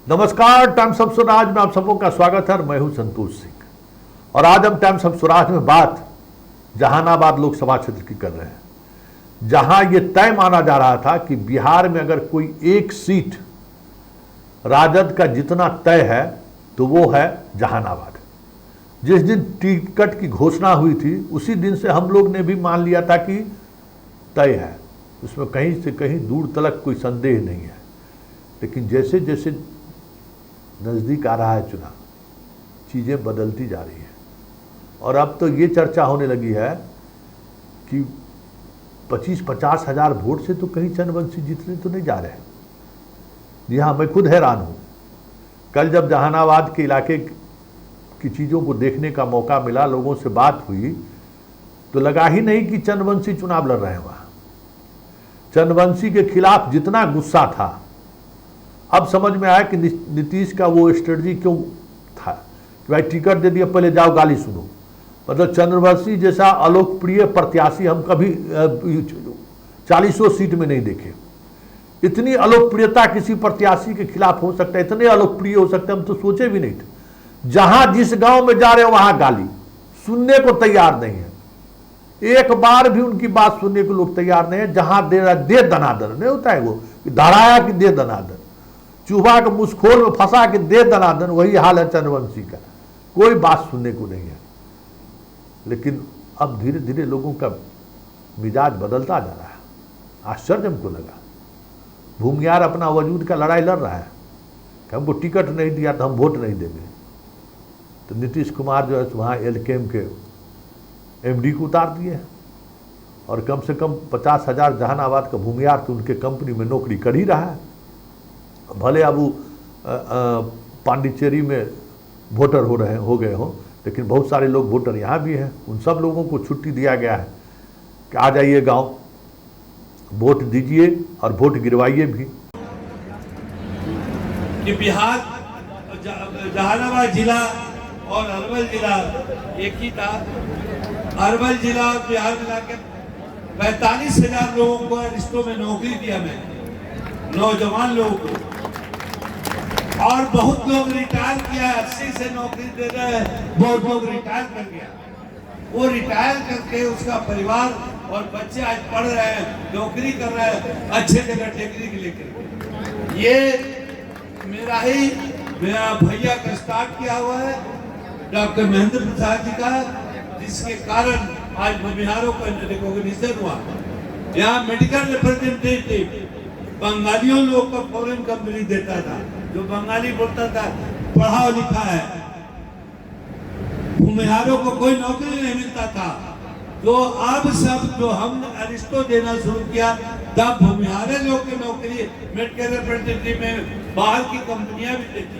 नमस्कार, times of Swaraj में आप सबों का स्वागत है। मैं हूं संतोष सिंह और आज हम टाइम्स ऑफ स्वराज में बात जहानाबाद लोकसभा क्षेत्र की कर रहे हैं, जहां यह तय माना जा रहा था कि बिहार में अगर कोई एक सीट राजद का जितना तय है तो वो है जहानाबाद। जिस दिन टिकट की घोषणा हुई थी उसी दिन से हम लोग ने भी मान लिया था कि तय है, उसमें कहीं से कहीं दूर तलक कोई संदेह नहीं है। लेकिन जैसे जैसे नज़दीक आ रहा है चुनाव, चीज़ें बदलती जा रही हैं और अब तो ये चर्चा होने लगी है कि 25-50 हज़ार वोट से तो कहीं चंद्रवंशी जीतने तो नहीं जा रहे हैं। जी हाँ, मैं खुद हैरान हूँ। कल जब जहानाबाद के इलाके की चीज़ों को देखने का मौका मिला, लोगों से बात हुई, तो लगा ही नहीं कि चंद्रवंशी चुनाव लड़ रहे हैं। वहाँ चंद्रवंशी के खिलाफ जितना गुस्सा था, अब समझ में आया कि नीतीश का वो स्ट्रेटजी क्यों था कि भाई टिकट दे दिया, पहले जाओ गाली सुनो। मतलब चंद्रवंशी जैसा अलोकप्रिय प्रत्याशी हम कभी 40 सीट में नहीं देखे। इतनी अलोकप्रियता किसी प्रत्याशी के खिलाफ हो सकता है, इतने अलोकप्रिय हो सकते हम तो सोचे भी नहीं थे। जहां जिस गांव में जा रहे हो वहां गाली सुनने को तैयार नहीं है, एक बार भी उनकी बात सुनने को लोग तैयार नहीं है। जहां दे दनादन नहीं होता है, वो धराया कि दे दनादन, चूहा के मुस्खोल में फंसा के दे दनादन, वही हाल है चंद्रवंशी का। कोई बात सुनने को नहीं है। लेकिन अब धीरे धीरे लोगों का मिजाज बदलता जा रहा है। आश्चर्य हमको लगा। भूमियार अपना वजूद का लड़ाई लड़ रहा है कि हमको टिकट नहीं दिया तो हम वोट नहीं देंगे। तो नीतीश कुमार जो है वहाँ एलकेएम के एमडी को उतार दिए और कम से कम 50 हज़ार जहानाबाद का भूमियार तो उनके कंपनी में नौकरी कर ही रहा है। भले अब वो पांडिचेरी में वोटर हो गए हों, लेकिन बहुत सारे लोग वोटर यहाँ भी हैं। उन सब लोगों को छुट्टी दिया गया है कि आ जाइए गांव, वोट दीजिए और वोट गिरवाइए भी। कि बिहार जहानाबाद जिला और अरवल जिला एक ही था। अरवल जिला और बिहार मिला के 45,000 लोगों को रिश्तों में नौकरी दिया मैं, नौजवान लोगों को। और बहुत लोग रिटायर किया, 80 से नौकरी दे रहे हैं, बहुत लोग रिटायर कर गया। वो रिटायर करके उसका परिवार और बच्चे आज पढ़ रहे हैं, नौकरी कर रहे हैं, अच्छे जगह डिग्री के लेकर। ये मेरा भैया का स्टार्ट किया हुआ है, डॉक्टर महेंद्र प्रसाद जी का, जिसके कारण आज बिहारों का रिकॉग्निशन हुआ। यहाँ मेडिकल रिप्रेजेंटेटिव बंगालियों लोग का फॉरेन कंपनी देता था, जो बंगाली बोलता था, पढ़ा लिखा है। भूमिहारों को कोई नौकरी नहीं मिलता था। तो अब सब जो हम अरिस्टो देना शुरू किया, तब भूमिहारे लोग की नौकरी मेडिकल रिप्रेजेंटेटिव में बाहर की कंपनियां भी देती।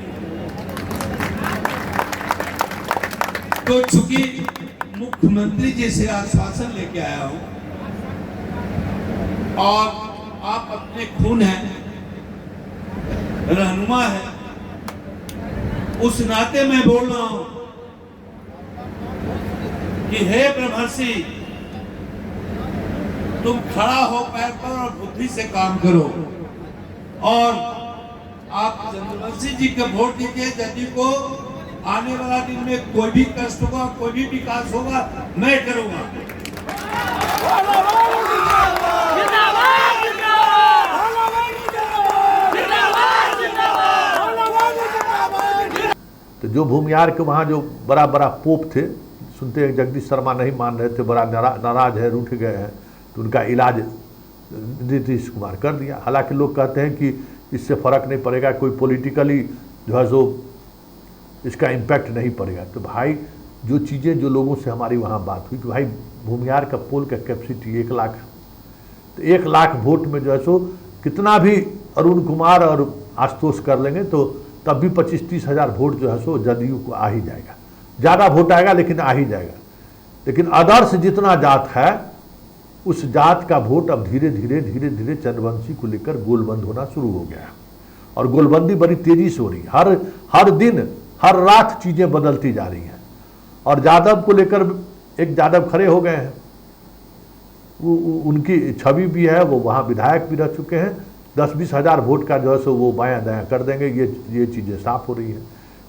तो चूंकि मुख्यमंत्री जी से आश्वासन लेके आया हूं और आप अपने खून हैं, रहनुमा है, उस नाते मैं बोल रहा हूं कि हे ब्रह्मर्षि, तुम खड़ा हो पैर पर और बुद्धि से काम करो और आप चंद्रवंशी जी के वोट दीजिए। यदि को आने वाला दिन में कोई भी कष्ट होगा, कोई भी विकास होगा, मैं करूंगा। तो जो भूमियार के वहाँ जो बड़ा बड़ा पोप थे, सुनते हैं जगदीश शर्मा नहीं मान रहे थे, बड़ा नाराज है, रूठ गए हैं, तो उनका इलाज नीतीश कुमार कर दिया। हालांकि लोग कहते हैं कि इससे फ़र्क नहीं पड़ेगा, कोई पॉलिटिकली जो है सो इसका इम्पैक्ट नहीं पड़ेगा। तो भाई जो चीज़ें जो लोगों से हमारी वहाँ बात हुई कि भाई भूमियार का पोल का कैपेसिटी 1 लाख, तो 1 लाख वोट में जो है सो कितना भी अरुण कुमार और आशुतोष कर लेंगे तो तब भी 25-30 हज़ार वोट जो है सो जदयू को आ ही जाएगा। ज़्यादा वोट आएगा लेकिन आ ही जाएगा। लेकिन अदर्स जितना जात है, उस जात का वोट अब धीरे धीरे चंद्रवंशी को लेकर गोलबंद होना शुरू हो गया और गोलबंदी बड़ी तेजी से हो रही है। हर दिन हर रात चीज़ें बदलती जा रही हैं और यादव को लेकर एक यादव खड़े हो गए हैं, उनकी छवि भी है, वो वहाँ विधायक भी रह चुके हैं, 10-20 हज़ार वोट का जो है सो वो बायां दायां कर देंगे, ये चीज़ें साफ हो रही है।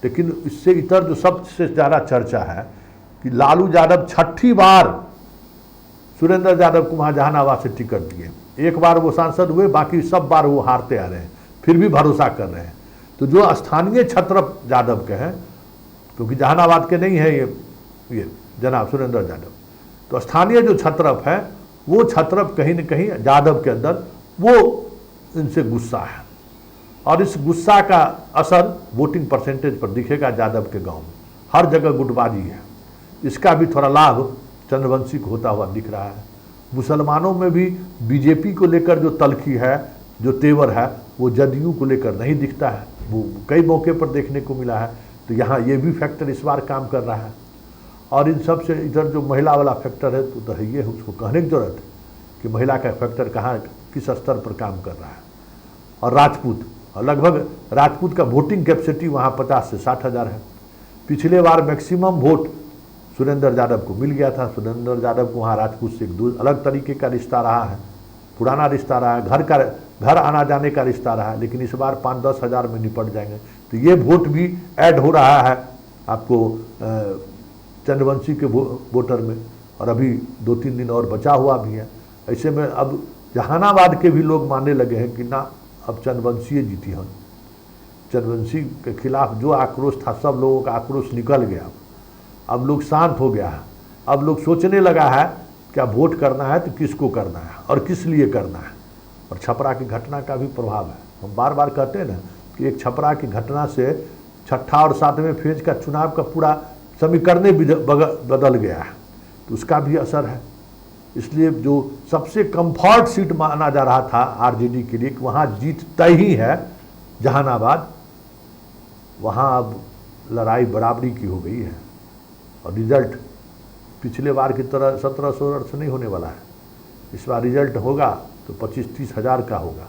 लेकिन इससे इतर जो सबसे ज़्यादा चर्चा है कि लालू यादव 6ठी बार सुरेंद्र यादव को वहाँ जहानाबाद से टिकट दिए। एक बार वो सांसद हुए, बाकी सब बार वो हारते आ रहे हैं, फिर भी भरोसा कर रहे हैं। तो जो स्थानीय छत्रप यादव के हैं, क्योंकि जहानाबाद के नहीं है ये जनाब सुरेंद्र यादव, तो स्थानीय जो छत्रप है वो छत्रप कहीं न कहीं यादव के अंदर वो इनसे गुस्सा है, और इस गुस्सा का असर वोटिंग परसेंटेज पर दिखेगा। यादव के गांव में हर जगह गुटबाजी है, इसका भी थोड़ा लाभ चंद्रवंशी को होता हुआ दिख रहा है। मुसलमानों में भी बीजेपी को लेकर जो तलखी है, जो तेवर है, वो जदयू को लेकर नहीं दिखता है, वो कई मौके पर देखने को मिला है। तो यहाँ ये भी फैक्टर इस बार काम कर रहा है। और इन सब से इधर जो महिला वाला फैक्टर है तो है, ये उसको कहने की जरूरत है कि महिला का फैक्टर कहाँ किस स्तर पर काम कर रहा है। और राजपूत, और लगभग राजपूत का वोटिंग कैपेसिटी वहाँ 50 से 60 हज़ार है। पिछले बार मैक्सिमम वोट सुरेंद्र यादव को मिल गया था। सुरेंद्र यादव को वहाँ राजपूत से एक अलग तरीके का रिश्ता रहा है, पुराना रिश्ता रहा है, घर आना जाने का रिश्ता रहा है। लेकिन इस बार 5-10 हज़ार में निपट जाएंगे। तो ये वोट भी ऐड हो रहा है आपको चंद्रवंशी के वोटर में, और अभी 2-3 दिन और बचा हुआ भी है। ऐसे में अब जहानाबाद के भी लोग मानने लगे हैं कि ना, अब चंद्रवंशी जीती हम। चंद्रवंशी के खिलाफ जो आक्रोश था, सब लोगों का आक्रोश निकल गया। अब लोग शांत हो गया है। अब लोग सोचने लगा है क्या वोट करना है तो किसको करना है और किस लिए करना है। और छपरा की घटना का भी प्रभाव है। हम बार बार कहते हैं ना कि एक छपरा की घटना से 6ठा और 7वें फेज का चुनाव का पूरा समीकरण बदल गया है, तो उसका भी असर है। इसलिए जो सबसे कंफर्ट सीट माना जा रहा था आरजेडी के लिए कि वहाँ जीत तय ही है जहानाबाद, वहाँ अब लड़ाई बराबरी की हो गई है। और रिजल्ट पिछले बार की तरह 1700 से नहीं होने वाला है। इस बार रिजल्ट होगा तो 25-30 हज़ार का होगा।